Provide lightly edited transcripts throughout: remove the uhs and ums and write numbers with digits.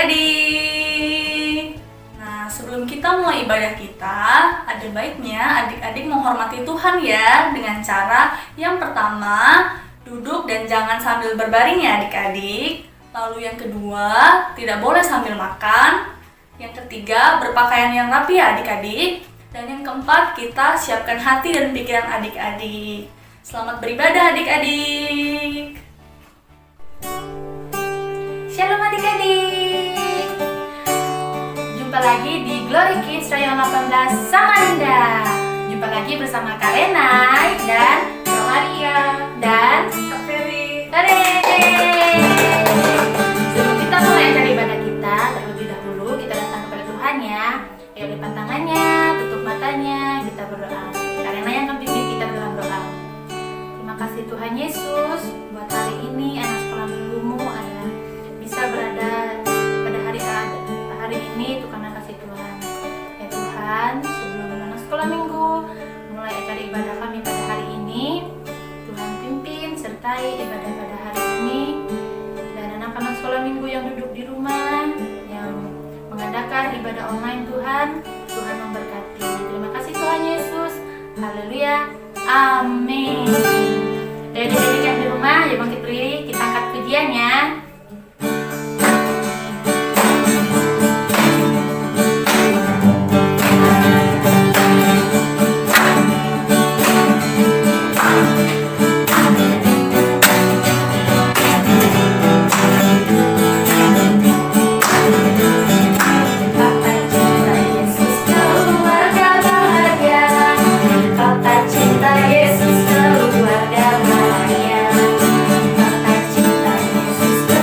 adik-adik. Nah, sebelum kita mulai ibadah kita, ada baiknya adik-adik menghormati Tuhan ya dengan cara yang pertama, duduk dan jangan sambil berbaring ya adik-adik. Lalu yang kedua, tidak boleh sambil makan. Yang ketiga, berpakaian yang rapi ya adik-adik. Dan yang keempat, kita siapkan hati dan pikiran adik-adik. Selamat beribadah adik-adik. Shalom adik-adik. Jumpa lagi di Glory Kids Rayon 18 Samarinda. Jumpa lagi bersama Kak Renai dan Kak Maria dan Kak Feri. Sebelum kita mulai acara ibadah kita, terlebih dahulu kita datang kepada Tuhan ya. Ayo lipat tangannya, tutup matanya, kita berdoa. Kak Renai yang akan pimpin kita dalam doa. Terima kasih Tuhan Yesus buat hari ini anak sekolah minggumu ada bisa berada pada hari ini itu karena kasih Tuhan. Ya Tuhan, sebelum anak sekolah minggu mulai acara ibadah kami pada hari ini, Tuhan pimpin sertai ibadah pada hari ini, dan anak-anak sekolah minggu yang duduk di rumah yang mengadakan ibadah online Tuhan memberkati. Terima kasih Tuhan Yesus. Haleluya. Amin. Dari adik-adik yang di rumah, ya bangkit berdiri, kita angkat pujiannya. Tata cinta Yesus keluarga bahagia. Tata cinta Yesus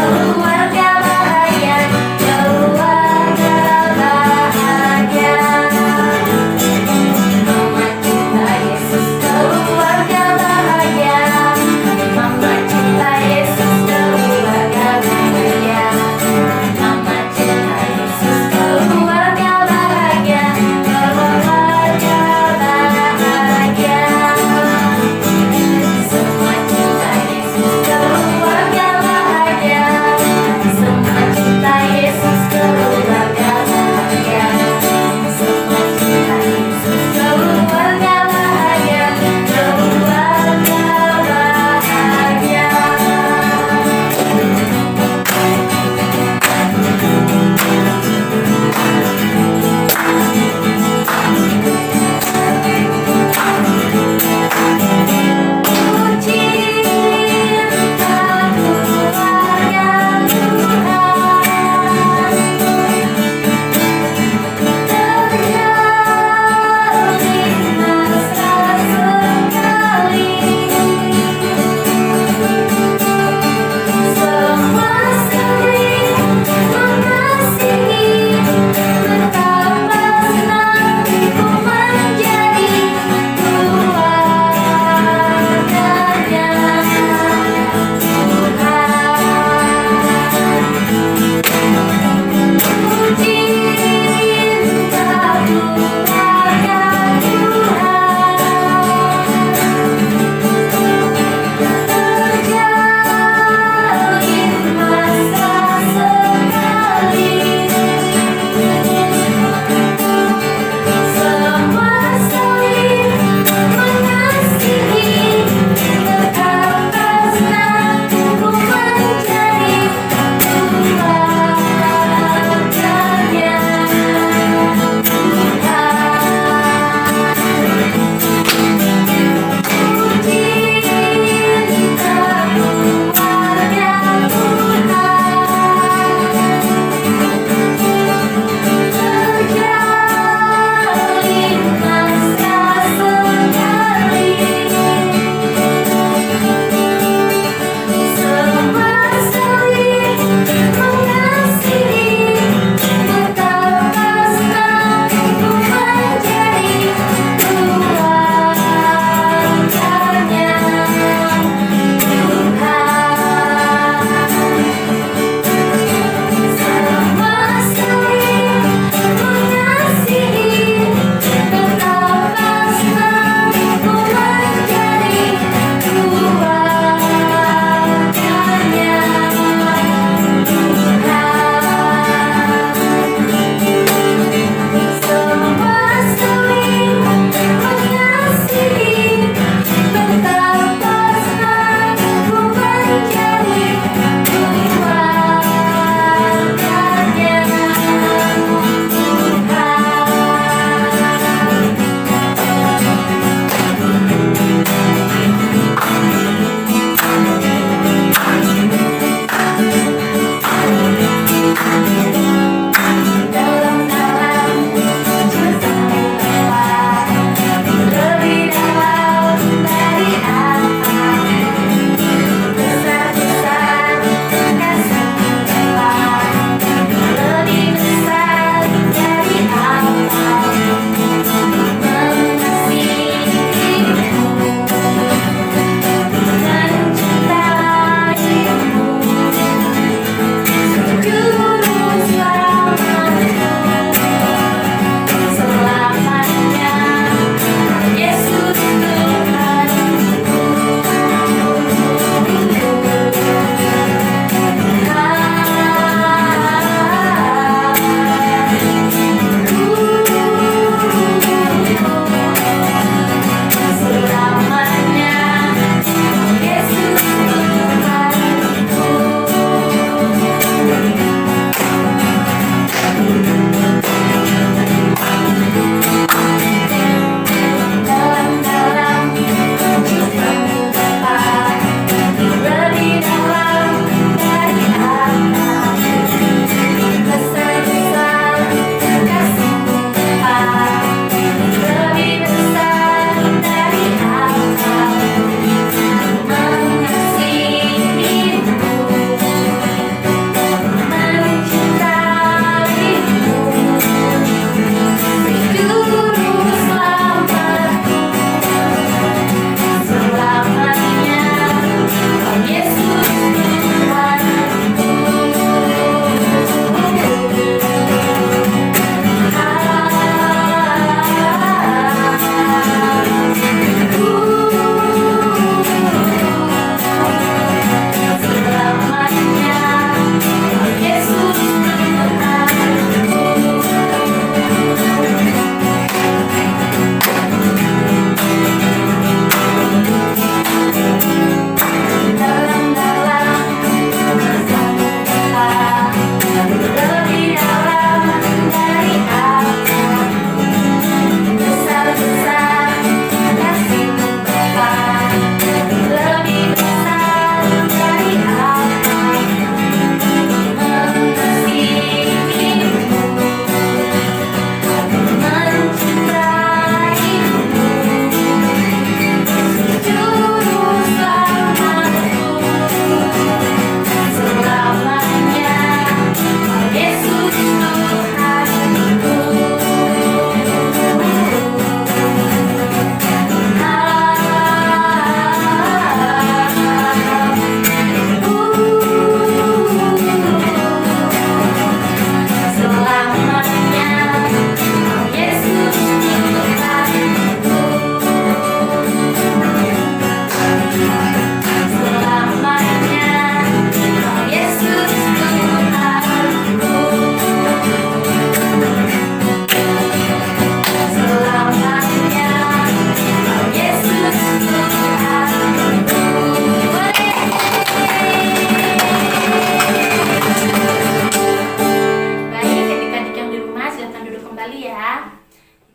sekali ya.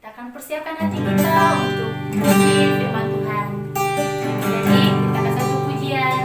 Kita akan persiapkan hati kita untuk puji firman Tuhan. Jadi kita akan satu pujian.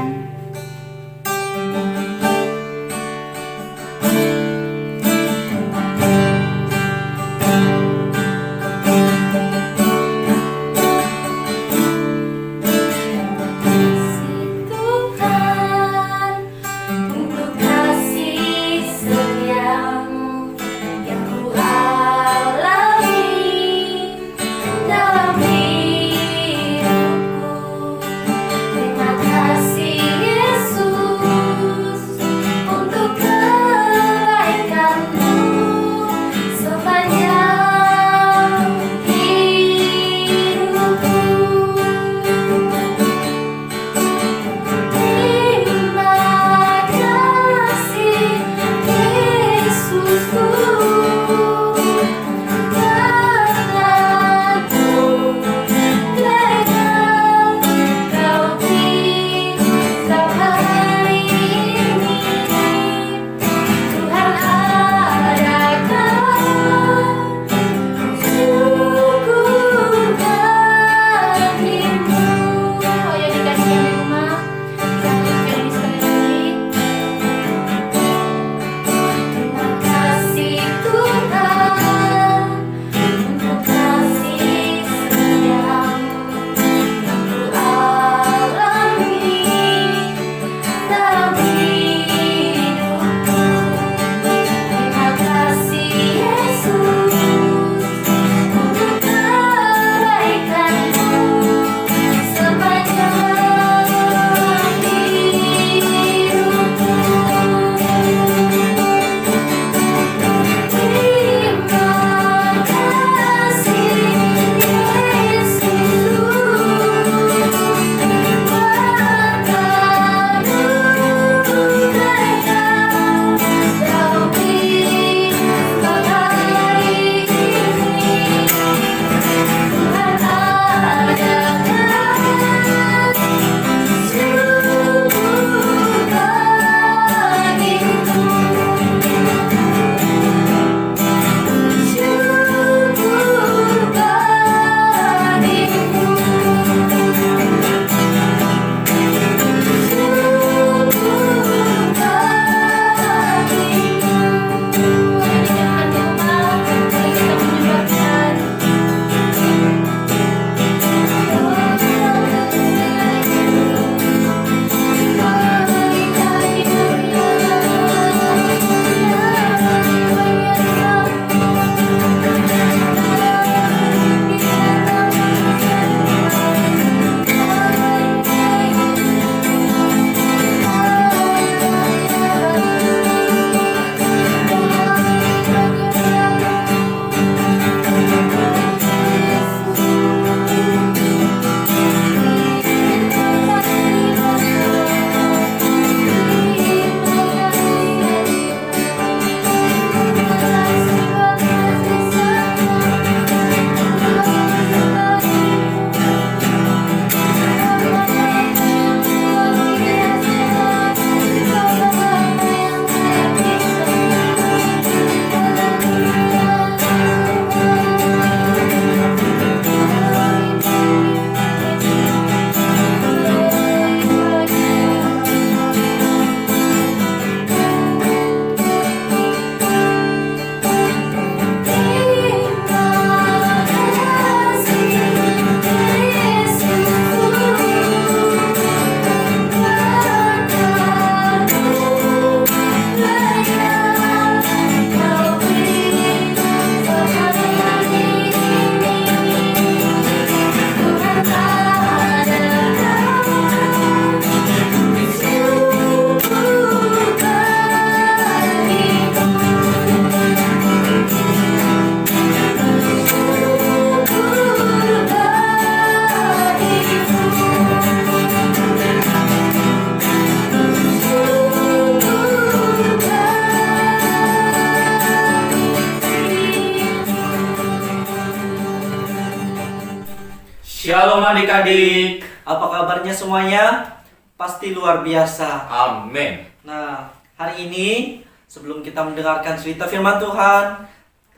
Shalom adik-adik, apa kabarnya semuanya? Pasti luar biasa. Amin. Nah, hari ini sebelum kita mendengarkan cerita firman Tuhan,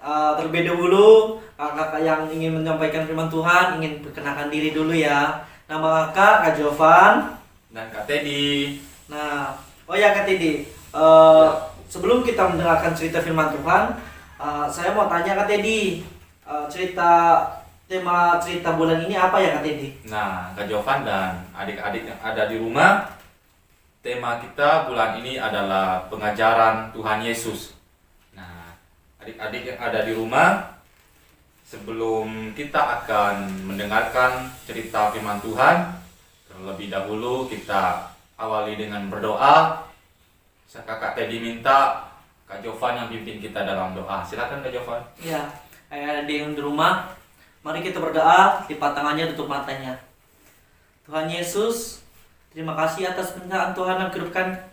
terlebih dahulu kakak yang ingin menyampaikan firman Tuhan ingin perkenalkan diri dulu ya. Nama kakak Kak Jovan dan Kak Teddy. Nah, oh ya Kak Teddy, sebelum kita mendengarkan cerita firman Tuhan, saya mau tanya Kak Teddy, tema cerita bulan ini apa ya Kak Teddy? Nah, Kak Jovan dan adik-adik yang ada di rumah, tema kita bulan ini adalah pengajaran Tuhan Yesus. Nah, adik-adik yang ada di rumah, sebelum kita akan mendengarkan cerita firman Tuhan, terlebih dahulu kita awali dengan berdoa. Kakak Teddy minta Kak Jovan yang pimpin kita dalam doa. Silakan Kak Jovan. Ya, adik yang di rumah, mari kita berdoa, lipat tangannya, tutup matanya. Tuhan Yesus, terima kasih atas penyertaan Tuhan dalam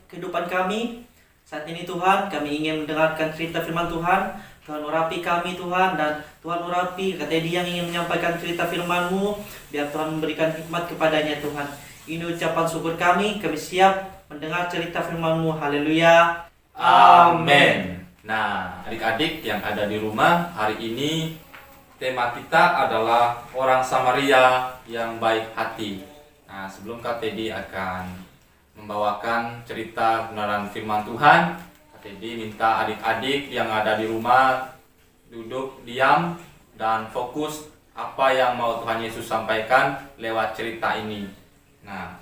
kehidupan kami. Saat ini Tuhan, kami ingin mendengarkan cerita firman Tuhan. Tuhan urapi kami Tuhan, dan Tuhan urapi Kak Teddy yang ingin menyampaikan cerita firman-Mu. Biar Tuhan memberikan hikmat kepadanya Tuhan. Ini ucapan syukur kami siap mendengar cerita firman-Mu. Haleluya. Amin. Nah, adik-adik yang ada di rumah, hari ini tema kita adalah orang Samaria yang baik hati. Nah, sebelum Kak Teddy akan membawakan cerita kebenaran firman Tuhan, Kak Teddy minta adik-adik yang ada di rumah duduk diam dan fokus apa yang mau Tuhan Yesus sampaikan lewat cerita ini. Nah,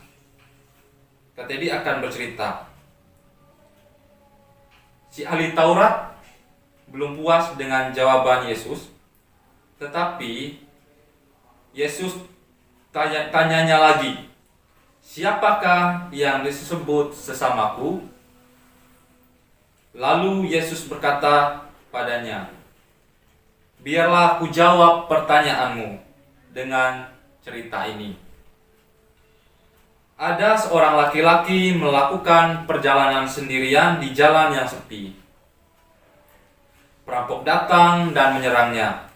Kak Teddy akan bercerita. Si ahli Taurat belum puas dengan jawaban Yesus, tetapi Yesus tanyanya lagi, siapakah yang disebut sesamaku? Lalu Yesus berkata padanya, biarlah aku jawab pertanyaanmu dengan cerita ini. Ada seorang laki-laki melakukan perjalanan sendirian di jalan yang sepi. Perampok datang dan menyerangnya.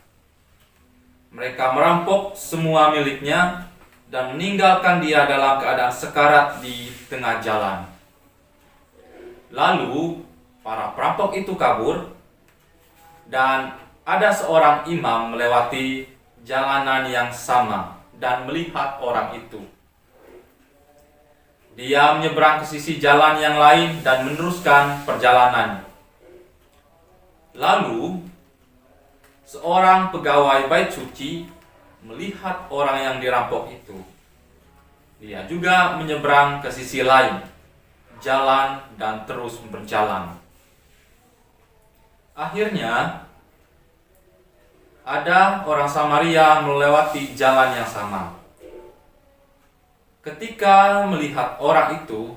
Mereka merampok semua miliknya dan meninggalkan dia dalam keadaan sekarat di tengah jalan. Lalu para perampok itu kabur, dan ada seorang imam melewati jalanan yang sama dan melihat orang itu. Dia menyeberang ke sisi jalan yang lain dan meneruskan perjalanan. Lalu, seorang pegawai bait suci melihat orang yang dirampok itu. Dia juga menyeberang ke sisi lain jalan dan terus berjalan. Akhirnya, ada orang Samaria melewati jalan yang sama. Ketika melihat orang itu,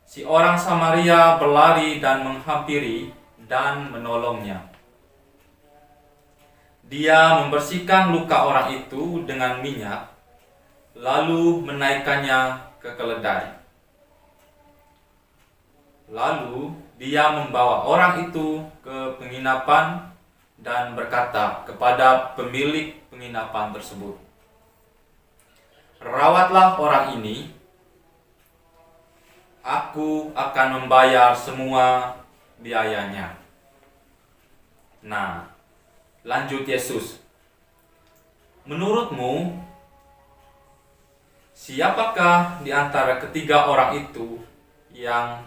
si orang Samaria berlari dan menghampiri dan menolongnya. Dia membersihkan luka orang itu dengan minyak, lalu menaikkannya ke keledai. Lalu dia membawa orang itu ke penginapan dan berkata kepada pemilik penginapan tersebut, rawatlah orang ini, aku akan membayar semua biayanya. Nah, lanjut Yesus, menurutmu, siapakah di antara ketiga orang itu yang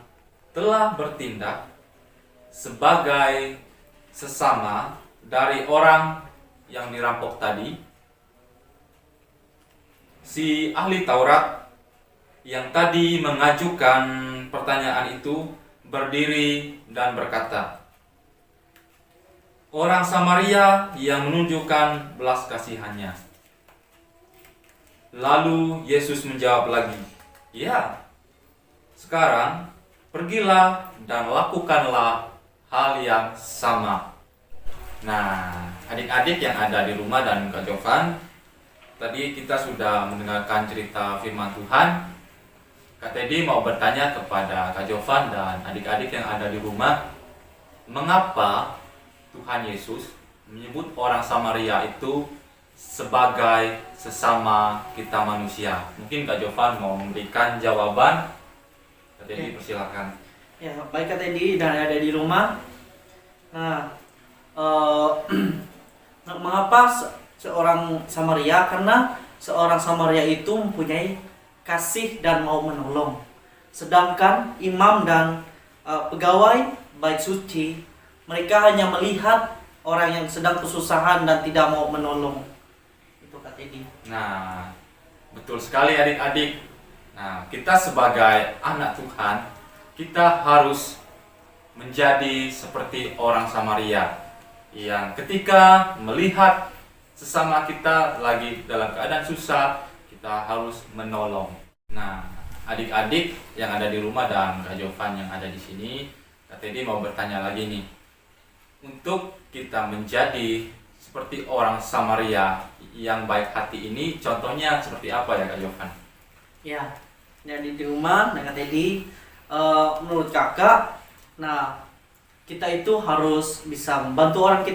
telah bertindak sebagai sesama dari orang yang dirampok tadi? Si ahli Taurat yang tadi mengajukan pertanyaan itu berdiri dan berkata, orang Samaria yang menunjukkan belas kasihannya. Lalu Yesus menjawab lagi, ya, sekarang pergilah dan lakukanlah hal yang sama. Nah, adik-adik yang ada di rumah dan Kak Jovan, tadi kita sudah mendengarkan cerita firman Tuhan. Kak Teddy mau bertanya kepada Kak Jovan dan adik-adik yang ada di rumah, mengapa Tuhan Yesus menyebut orang Samaria itu sebagai sesama kita manusia? Mungkin Kak Jovan mau memberikan jawaban. Kak Teddy persilakan. Ya, baik Kak Teddy dan ada di rumah. Nah, Kenapa seorang Samaria? Karena seorang Samaria itu mempunyai kasih dan mau menolong. Sedangkan imam dan pegawai bait suci, mereka hanya melihat orang yang sedang kesusahan dan tidak mau menolong. Itu Kak Teddy. Nah, betul sekali adik-adik. Nah, kita sebagai anak Tuhan, kita harus menjadi seperti orang Samaria yang ketika melihat sesama kita lagi dalam keadaan susah, kita harus menolong. Nah, adik-adik yang ada di rumah dan Kak Jovan yang ada di sini, Kak Teddy mau bertanya lagi nih. Untuk kita menjadi seperti orang Samaria yang baik hati ini, contohnya seperti apa ya Kak Jovan? Ya, jadi di rumah dengan Teddy, menurut kakak, nah kita itu harus bisa membantu orang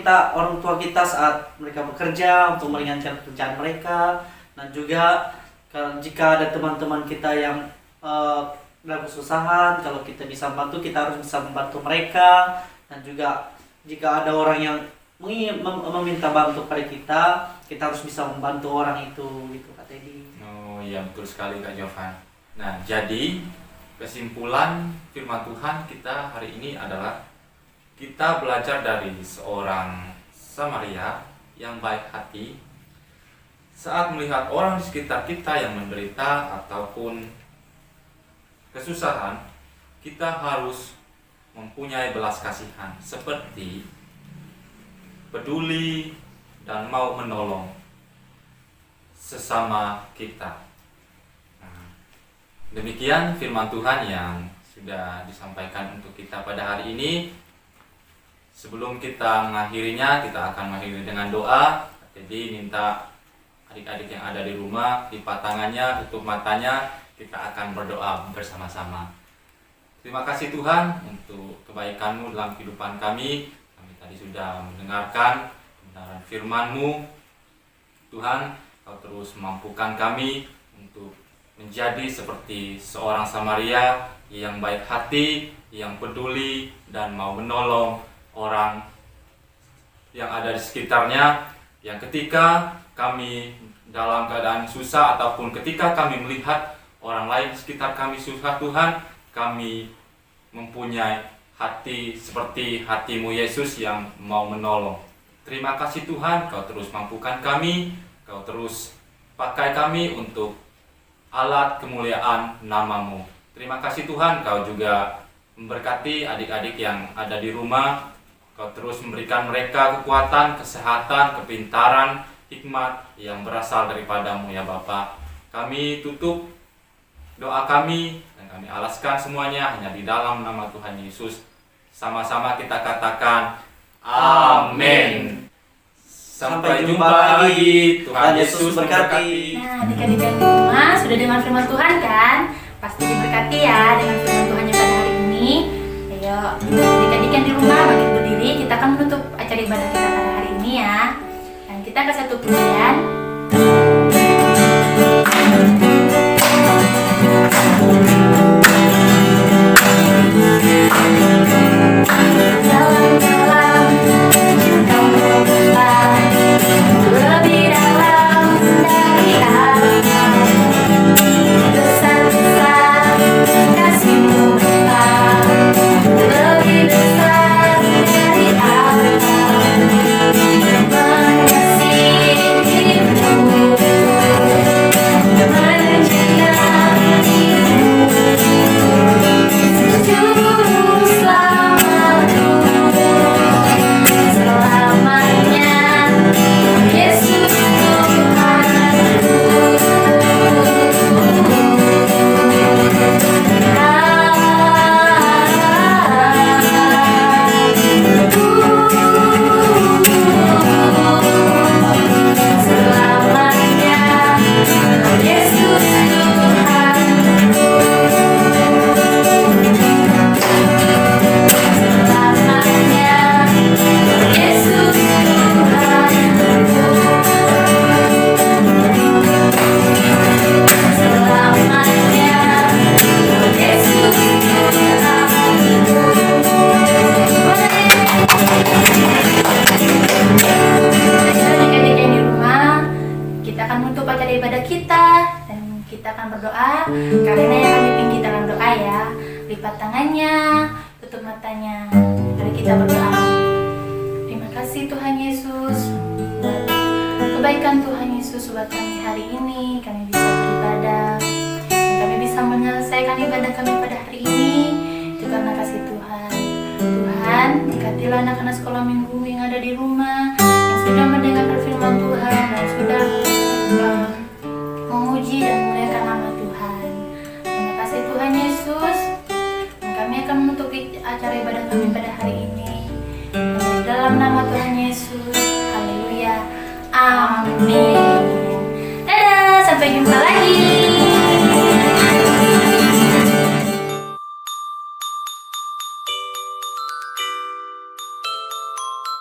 tua kita saat mereka bekerja untuk meringankan pekerjaan mereka, dan juga jika ada teman-teman kita yang dalam kesusahan, kalau kita bisa membantu, kita harus bisa membantu mereka, dan juga jika ada orang yang meminta bantu pada kita harus bisa membantu orang itu, gitu Kak Teddy. Oh iya, betul sekali Kak Jovan. Nah, jadi kesimpulan firman Tuhan kita hari ini adalah kita belajar dari seorang Samaria yang baik hati saat melihat orang di sekitar kita yang menderita ataupun kesusahan. Kita harus mempunyai belas kasihan, seperti peduli dan mau menolong sesama kita. Nah, demikian firman Tuhan yang sudah disampaikan untuk kita pada hari ini. Sebelum kita mengakhirinya, kita akan mengakhiri dengan doa. Jadi minta adik-adik yang ada di rumah, lipat tangannya, tutup matanya, kita akan berdoa bersama-sama. Terima kasih Tuhan untuk kebaikan-Mu dalam kehidupan kami. Kami tadi sudah mendengarkan kebenaran firman-Mu. Tuhan, Kau terus mampukan kami untuk menjadi seperti seorang Samaria yang baik hati, yang peduli, dan mau menolong orang yang ada di sekitarnya, yang ketika kami dalam keadaan susah ataupun ketika kami melihat orang lain di sekitar kami susah, Tuhan, kami mempunyai hati seperti hati-Mu Yesus yang mau menolong. Terima kasih Tuhan, Kau terus mampukan kami, Kau terus pakai kami untuk alat kemuliaan nama-Mu. Terima kasih Tuhan, Kau juga memberkati adik-adik yang ada di rumah. Kau terus memberikan mereka kekuatan, kesehatan, kepintaran, hikmat yang berasal daripada-Mu ya Bapa. Kami tutup doa kami dan kami alaskan semuanya hanya di dalam nama Tuhan Yesus. Sama-sama kita katakan amin. Sampai jumpa lagi. Tuhan Yesus memberkati. Nah, adik-adik yang di rumah sudah dengar firman Tuhan kan? Pasti diberkati ya dengan firman Tuhannya pada hari ini. Ayo, adik-adik yang di rumah bagi berdiri, kita akan menutup acara ibadah kita pada hari ini ya. Dan kita ke satu pujian. Dalam-dalam Engkau bergerak lebih dalam dari alam, besar-besar kasih-Mu Tuhan, lebih besar dari alam, mengasihi akan berdoa. Karena yang akan dipimpin kita dalam doa ya. Lipat tangannya, tutup matanya. Mari kita berdoa. Terima kasih Tuhan Yesus buat kebaikan Tuhan Yesus buat kami hari ini. Kami bisa beribadah, dan kami bisa menyelesaikan ibadah kami pada hari ini. Itu karena kasih Tuhan. Tuhan, berkatilah anak-anak sekolah minggu yang ada di rumah, yang sudah mendengarkan firman Tuhan dan sudah memuji dan memuliakan nama Tuhan. Terima kasih Tuhan Yesus. Dan kami akan menutup acara ibadah kami pada hari ini. Dalam nama Tuhan Yesus. Haleluya. Amin.